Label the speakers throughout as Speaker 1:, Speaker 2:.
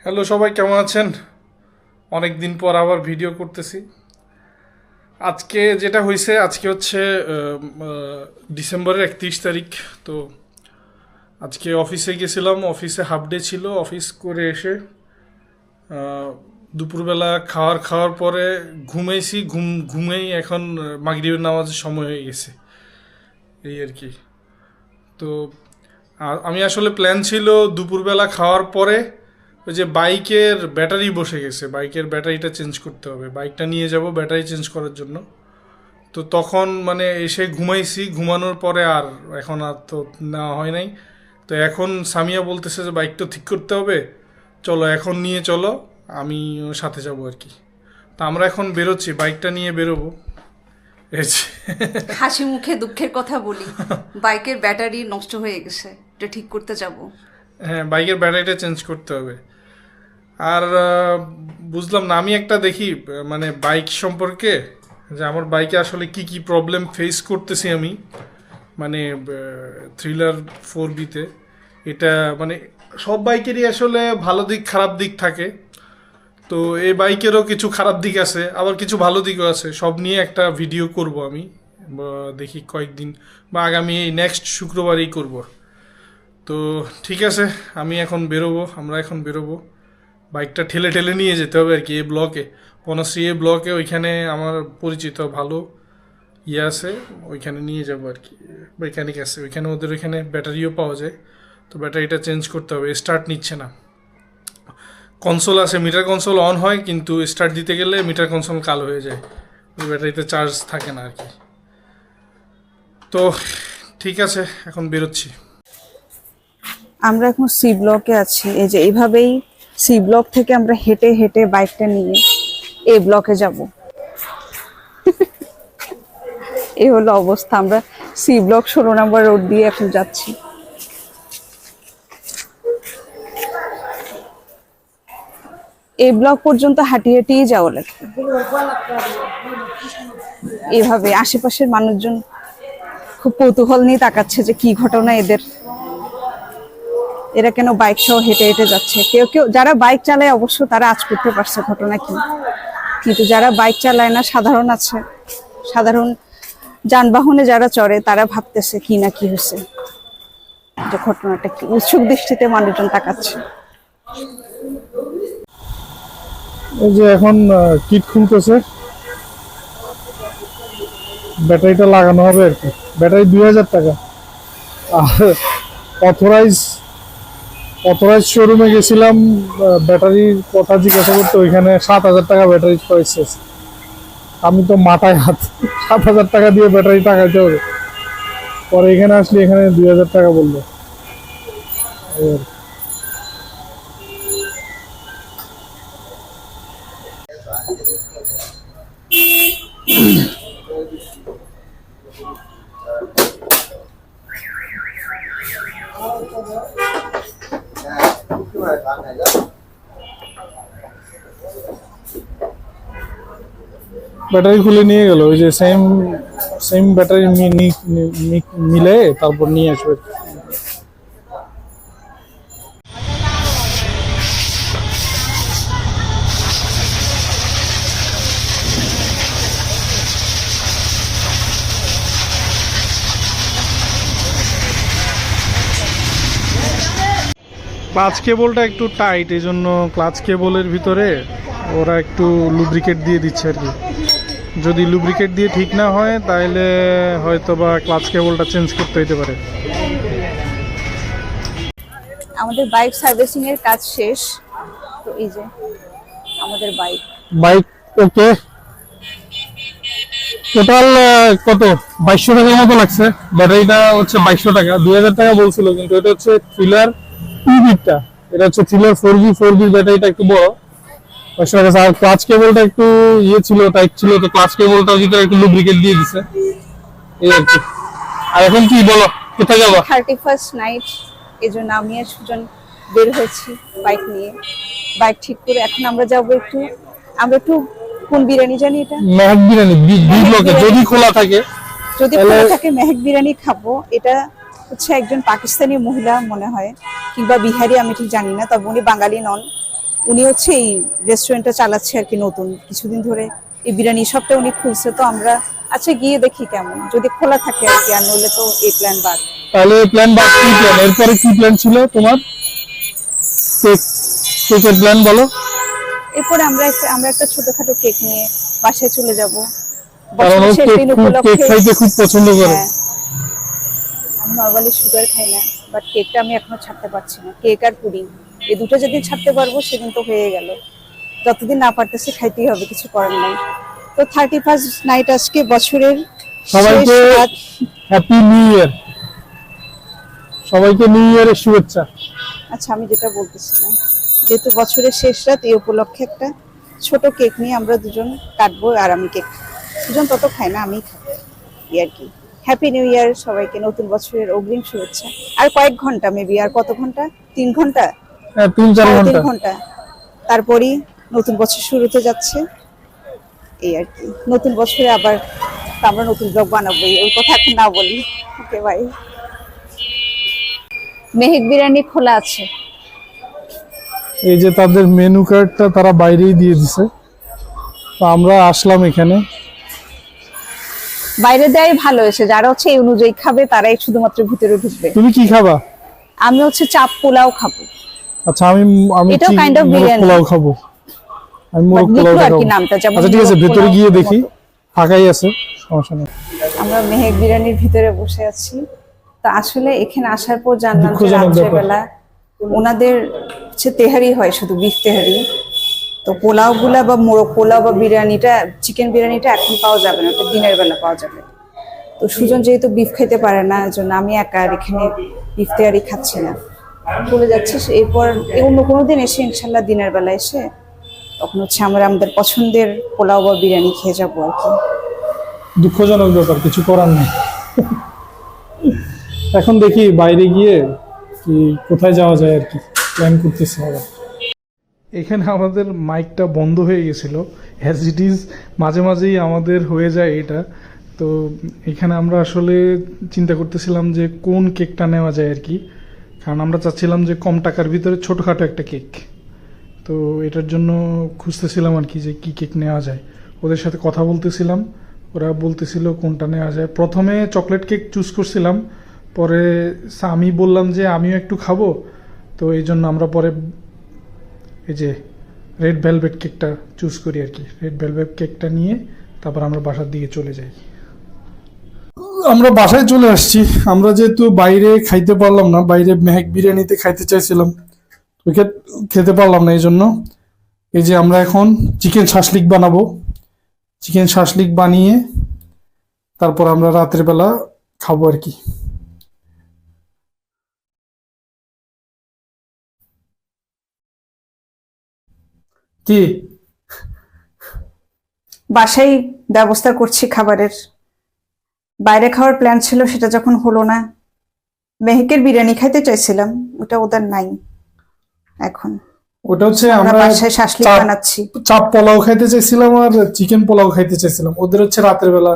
Speaker 1: Hello সবাই, কেমন আছেন? অনেক দিন পর আবার ভিডিও করতেছি। আজকে যেটা হয়েছে, আজকে হচ্ছে ডিসেম্বরের 31 তারিখ। তো আজকে অফিসে গেছিলাম, অফিসে হাফ ডে ছিল। অফিস করে এসে আহ, দুপুরবেলা খাওয়ার পরে ঘুমাইছি। ঘুমেই এখন মাগরিবের নামাজের সময় হয়ে গেছে, এই আর কি। তো আমি আসলে প্ল্যান ছিল দুপুরবেলা খাওয়ার পরে ওই যে বাইকের ব্যাটারি বসে গেছে, বাইকের ব্যাটারিটা চেঞ্জ করতে হবে, বাইকটা নিয়ে যাব ব্যাটারি চেঞ্জ করার জন্য। তো তখন মানে এসে ঘুমাইছি, ঘুমানোর পরে আর এখন আর তো নেওয়া হয় নাই। তো এখন সামিয়া বলতেছে যে বাইকটা ঠিক করতে হবে, চলো এখন নিয়ে চলো, আমি ওর সাথে যাবো আর কি। তা আমরা এখন বেরোচ্ছি, বাইকটা নিয়ে বেরোবো। এই যে
Speaker 2: হাসি মুখে দুঃখের কথা বলি, বাইকের ব্যাটারি নষ্ট হয়ে গেছে, এটা ঠিক করতে যাব।
Speaker 1: হ্যাঁ, বাইকের ব্যাটারিটা চেঞ্জ করতে হবে। আর বুঝলাম না, আমি একটা দেখি মানে বাইক সম্পর্কে, যে আমার বাইকে আসলে কি কি প্রবলেম ফেস করতেছি আমি, মানে থ্রিলার 4B-তে। এটা মানে সব বাইকেরই আসলে ভালো দিক খারাপ দিক থাকে। তো এই বাইকেরও কিছু খারাপ দিক আছে, আবার কিছু ভালো দিকও আছে। সব নিয়ে একটা ভিডিও করব আমি, দেখি কয়েকদিন বা আগামী এই নেক্সট শুক্রবারই করব। তো ঠিক আছে, আমরা এখন বেরোবো। বাইকটা ঠেলে ঠেলে নিয়ে যেতে হবে আর কি এই ব্লকে, বনশ্রী এই ব্লকে। ওইখানে আমার পরিচিত ভালো আছে, ওইখানে নিয়ে যাবো আর কি। মেকানিক আছে ওইখানে, ওদের ওইখানে ব্যাটারিও পাওয়া যায়। তো ব্যাটারিটা চেঞ্জ করতে হবে, স্টার্ট নিচ্ছে না। কনসোল আছে, মিটার কনসোল অন হয়, কিন্তু স্টার্ট দিতে গেলে মিটার কনসোল কালো হয়ে যায়, ওই ব্যাটারিতে চার্জ থাকে না আর কি। তো ঠিক আছে, এখন বেরোচ্ছি।
Speaker 3: আমরা এখন সি ব্লকে আছি। এই যে এইভাবেই সি ব্লক থেকে আমরা হেঁটে হেঁটে বাইকটা নিয়ে এ ব্লকে যাব। এই হলো অবস্থা। আমরা সি ব্লক 16 নম্বর রোড দিয়ে এখন যাচ্ছি। এই ব্লক পর্যন্ত হাঁটি হাঁটিয়ে যাওয়া লাগবে। এভাবে আশেপাশের মানুষজন খুব কৌতূহল নিয়ে তাকাচ্ছে যে কি ঘটনা এদের, এরা কেন বাইক সহ হেঁটে হেঁটে যাচ্ছে। কেউ কেউ যারা বাইক চালায় অবশ্য তারা আজ করতে পারছে ঘটনা কি, কিন্তু যারা বাইক চালায় না, সাধারণ আছে, সাধারণ যানবাহনে যারা চড়ে, তারা ভাবতেছে কি না কি হয়েছে, যে ঘটনাটা কি। উৎসুক দৃষ্টিতে মানুষজন তাকাচ্ছে।
Speaker 1: এই যে এখন কিট খুলতেছে, ব্যাটারিটা লাগানো হবে আর কি। ব্যাটারি 2000 টাকা। আর অথরাইজ শোরুমে গেছিলাম, ব্যাটারির কথা জিজ্ঞাসা করতে, ওইখানে 7000 টাকা ব্যাটারি পড়েছে। আমি তো মাথায় হাত, 7000 টাকা দিয়ে ব্যাটারি টাকাইতে হবে। পরে এখানে আসলে এখানে 2000 টাকা বললো। এই আর কি। ব্যাটারি খুলে নিয়ে গেল, ওই যে সেম ব্যাটারি মিলে তারপর নিয়ে আসবে। ক্লাচ কেবলটা একটু টাইট, এই জন্য ক্লাচ কেবলের ভিতরে ওরা একটু লুব্রিকেট দিয়ে দিচ্ছে আর কি। যদি লুব্রিকেট দিয়ে ঠিক না হয় তাহলে হয়তো বা ক্লাচ কেবলটা চেঞ্জ করতে হইতে পারে।
Speaker 3: আমাদের বাইক সার্ভিসিং এর কাজ শেষ। তো এই যে আমাদের
Speaker 1: বাইক ওকে, টোটাল কত 2200 টাকার মতো লাগছে। ব্যাটারিটা হচ্ছে 2200 টাকা, 2000 টাকা বলছিল, কিন্তু এটা হচ্ছে থ্রিলার 2B-টা, এটা হচ্ছে থ্রিলার 4B ব্যাটারিটা একটু বড়। 2200 টাকা। আর ক্লাচ কেবলটা একটু ইয়ে ছিল, টাইট ছিল, তো ক্লাচ কেবলটার ভিতরে একটু লুব্রিকেট দিয়ে দিছে, এই আর কি। আর এখন কি বলো, কোথায় যাবো?
Speaker 3: 31st নাইট, এই জন্য আমি আর সুজন বের হয়েছি বাইক নিয়ে। বাইক ঠিক করে এখন আমরা একটু কোন বিরিয়ানি জানি, এটা
Speaker 1: মেহেক বিরিয়ানি বি ব্লকে, যদি খোলা থাকে
Speaker 3: যদি খোলা থাকে মেহেক বিরিয়ানি খাবো। এটা হচ্ছে একজন পাকিস্তানি মহিলা মনে হয়, কিংবা বিহারি, আমি ঠিক জানি না, তবে উনি বাঙালি নন। উনি হচ্ছে এই রেস্টুরেন্টটা চালাচ্ছে আর কি, নতুন কিছুদিন ধরে এই বিরিয়ানি শপটা উনি খুলছে। তো আমরা আচ্ছা গিয়ে দেখি কেমন, যদি খোলা থাকে আর কি, আর নইলে তো এই প্ল্যান বাদ।
Speaker 1: তাহলে প্ল্যান বা কি প্ল্যান, এরপরে কি প্ল্যান ছিল তোমার? কেক, কেকের প্ল্যান বলো।
Speaker 3: এরপরে আমরা একটা ছোটখাটো কেক নিয়ে বাসায় চলে যাব
Speaker 1: কারণ ও
Speaker 3: বছরের শেষ
Speaker 1: কেক
Speaker 3: দিন
Speaker 1: কেক
Speaker 3: উপলক্ষে।
Speaker 1: খাইতে খুব পছন্দ করে।
Speaker 3: হ্যাঁ, আমি নর্মালি সুগার খাই না, বাট কেকটা আমি এখনো ছাড়তে পারছি না। কেক আর পুডিং এই দুটো যেদিন ছাড়তে পারবো সেদিন তো হয়ে গেল। যতদিন না পারতেছি খাইতেই হবে, কিছু করার নাই। তো 31st নাইট আজকে, বছরের শেষ
Speaker 1: সবাইকে
Speaker 3: রাত।
Speaker 1: হ্যাপি নিউ ইয়ার, সবাইকে নিউ ইয়ারের শুভেচ্ছা।
Speaker 3: আচ্ছা, আমি যেটা বলতেছিলাম, যেহেতু বছরের শেষ রাত, এই উপলক্ষে একটা ছোট কেক নিয়ে আমরা দুজন কাটবো। আর আমি কেক দুজন তত খাই না, আমি খাবো এই আর কি। হ্যাপি নিউ ইয়ার সবাইকে, নতুন বছরের অগ্রিম শুভেচ্ছা। আর কয়েক ঘন্টা, মেবি আর কত ঘন্টা, 3 ঘন্টা,
Speaker 1: হ্যাঁ 3-4
Speaker 3: 3
Speaker 1: ঘন্টা।
Speaker 3: ঘন্টা, তারপরই নতুন বছর শুরু হতে যাচ্ছে এই আর কি। নতুন বছরে আবার আমরা নতুন ব্লগ বানাবো, ওই কথা এখন না বলি। Okay bye. মেহেক বিরিয়ানি খোলা আছে।
Speaker 1: এই যে তাদের মেনু কার্ডটা তারা বাইরেই দিয়ে দিছে, তো আমরা আসলাম এখানে।
Speaker 3: বাইরে দেয় ভালো হয়েছে, যারা হচ্ছে এই অনুযায়ী খাবে তারাই শুধুমাত্র ভিতরে ঢুকবে।
Speaker 1: তুমি কি খাবা?
Speaker 3: আমি হচ্ছে চাপ পোলাও খাবো।
Speaker 1: আচ্ছা, আমি আমি
Speaker 3: এটাও
Speaker 1: কি
Speaker 3: kind of
Speaker 1: মোরগ
Speaker 3: বিরিয়ানি।
Speaker 1: পোলাও খাবো। আমি মোরগ
Speaker 3: But
Speaker 1: পোলাও
Speaker 3: লিখলো আর
Speaker 1: খাবো।
Speaker 3: কি নামটা, যেমন
Speaker 1: আচ্ছা ঠিক আছে,
Speaker 3: মোরগ
Speaker 1: ভেতরে
Speaker 3: পোলাও
Speaker 1: গিয়ে
Speaker 3: মতো।
Speaker 1: দেখি, ফাঁকাই আছে, সমস্যা নেই।
Speaker 3: আমরা মেহেক বিরিয়ানির ভিতরে বসে আছি। তা আসলে এখানে আসার পর জানলাম যে
Speaker 1: দুঃখজনক ব্যাপার।
Speaker 3: রাত্রেবেলা ওনাদের হচ্ছে তেহারি হয়, শুধু বিফ তেহারি। তো পোলাও গুলা বা মোরগ পোলাও বা বিরিয়ানিটা, চিকেন বিরিয়ানিটা এখন পাওয়া যাবে না, ওটা দিনের বেলা পাওয়া যাবে। তো সুজন যেহেতু বিফ খেতে পারে না, এজন্য আমি একা আর এখানে বিফ তেহারি খাচ্ছি না, চলে যাচ্ছি। এরপর অন্য কোনো দিন এসে ইনশাল্লাহ দিনের বেলা এসে তখন হচ্ছে আমরা আমাদের পছন্দের পোলাও বা বিরিয়ানি খেয়ে যাবো আর কি।
Speaker 1: দুঃখজনক ব্যাপার, কিছু করার নেই। এখন দেখি বাইরে গিয়ে কি কোথায় যাওয়া যায় আর কি, প্ল্যান করতেছি আবার। এখানে আমাদের মাইকটা বন্ধ হয়ে গেছিল, অ্যাজ ইট ইজ মাঝে মাঝেই আমাদের হয়ে যায় এটা। তো এখানে আমরা আসলে চিন্তা করতেছিলাম যে কোন কেকটা নেওয়া যায় আর কি, কারণ আমরা চাচ্ছিলাম যে কম টাকার ভিতরে ছোটোখাটো একটা কেক। তো এটার জন্য খুঁজতেছিলাম আর কি যে কী কেক নেওয়া যায়। ওদের সাথে কথা বলতেছিলাম, ওরা বলতেছিল কোনটা নেওয়া যায়। প্রথমে চকলেট কেক চুজ করছিলাম, পরে আমি বললাম যে আমিও একটু খাবো, তো এই জন্য আমরা পরে এই যে রেড ভেলভেট কেকটা চুজ করি আর কি। রেড ভেলভেট কেকটা নিয়ে তারপর আমরা বাসার দিকে চলে যাই। আমরা বাসায় চলে আসছি। আমরা যেহেতু বাইরে খাইতে পারলাম না, বাইরে মেহেক বিরিয়ানিতে খাইতে চাইছিলাম, খেতে পারলাম না, এই জন্য এই যে আমরা এখন চিকেন শাসলিক বানাবো। চিকেন শাসলিক বানিয়ে তারপর আমরা রাতের বেলা খাবো আর কি। কি
Speaker 3: বাসায় ব্যবস্থা করছি খাবারের, বাইরে খাওয়ার প্ল্যান ছিল, সেটা যখন হলো না, মেহেকের বিরিয়ানি খাইতে চাইছিলাম, ওটা ওদের নাই এখন।
Speaker 1: ওটা হচ্ছে
Speaker 3: আমরা
Speaker 1: আমরা
Speaker 3: বাসায় শাসলিক
Speaker 1: চাপ
Speaker 3: বানাচ্ছি।
Speaker 1: চাপ পোলাও খাইতে চাইছিলাম আর চিকেন পোলাও খাইতে চাইছিলাম। ওদের হচ্ছে রাতের বেলা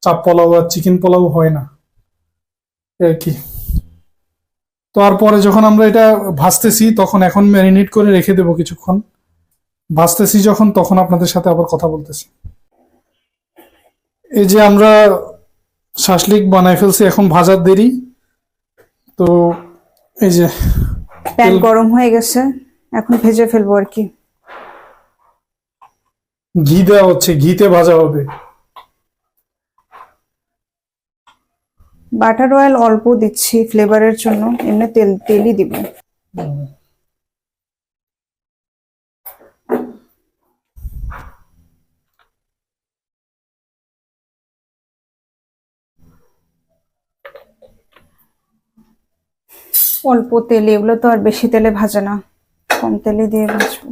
Speaker 1: চাপ পোলাও আর চিকেন পোলাও হয় না এই আর কি। তারপরে যখন আমরা এটা ভাজতেছি, তখন এখন ম্যারিনেট করে রেখে দেবো কিছুক্ষণ। ভাজতেছি যখন, তখন আপনাদের সাথে আবার কথা বলতেছি। এই যে আমরা শাসলিক বানায় ফেলছি, এখন ভাজার দেরি। তো এই যে
Speaker 3: প্যান গরম হয়ে গেছে, এখন ভেজে ফেলবো আর কি।
Speaker 1: ঘি দেওয়া হচ্ছে, ঘিতে ভাজা হবে।
Speaker 3: বাটার অয়েল অল্প দিচ্ছি ফ্লেভারের জন্য, এমনি তেলই দিব। অল্প তেলে, এগুলো তো আর বেশি তেলে ভাজে না, কম তেলে দিয়ে ভাজবো।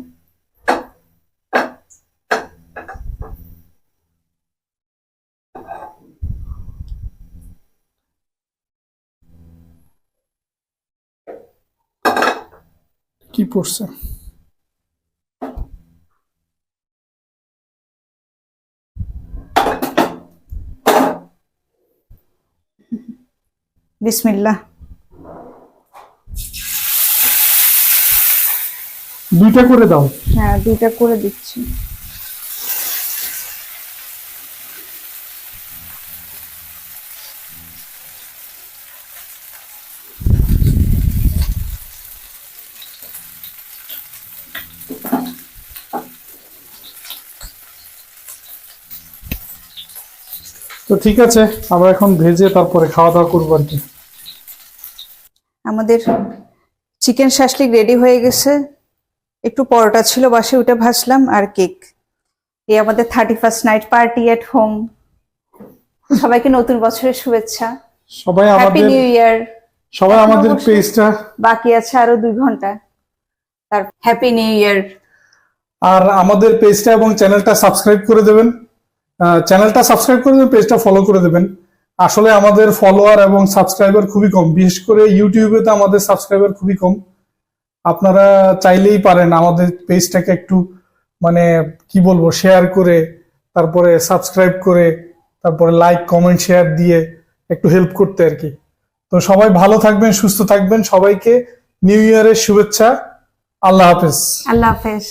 Speaker 1: কি পড়ছে?
Speaker 3: বিসমিল্লাহ।
Speaker 1: দুইটা করে দাও।
Speaker 3: হ্যাঁ, 2টা করে দিচ্ছি।
Speaker 1: তো ঠিক আছে, আমরা এখন ভেজে তারপরে খাওয়া দাওয়া করবো আর কি।
Speaker 3: আমাদের চিকেন শাসলিক রেডি হয়ে গেছে। একটু পরোটা ছিল বাসে, ওটা ভাজলাম, আর কেক। এই আমাদের 31st night party at home. সবাইকে নতুন বছরের শুভেচ্ছা,
Speaker 1: সবাই
Speaker 3: হ্যাপি
Speaker 1: আমাদের
Speaker 3: নিউ ইয়ার।
Speaker 1: সবাই আমাদের
Speaker 3: অবশ্যই।
Speaker 1: পেজটা,
Speaker 3: বাকি আছে আরো 2 ঘন্টা, তার হ্যাপি নিউ ইয়ার।
Speaker 1: আর আমাদের পেজটা এবং চ্যানেলটা সাবস্ক্রাইব করে দেবেন। চ্যানেলটা সাবস্ক্রাইব করে দেবেন, পেজটা ফলো করে দেবেন। আসলে আমাদের ফলোয়ার এবং সাবস্ক্রাইবার খুবই কম, বিশেষ করে ইউটিউবে তো আমাদের সাবস্ক্রাইবার খুবই কম। আপনারা চাইলেই পারেন আমাদের পেজটাকে একটু মানে কি বলবো শেয়ার করে, তারপরে সাবস্ক্রাইব করে, তারপরে লাইক কমেন্ট শেয়ার দিয়ে একটু হেল্প করতে আর কি। তো সবাই ভালো থাকবেন, সুস্থ থাকবেন, সবাইকে নিউ ইয়ারের শুভেচ্ছা। আল্লাহ হাফেজ।
Speaker 3: আল্লাহ হাফেজ।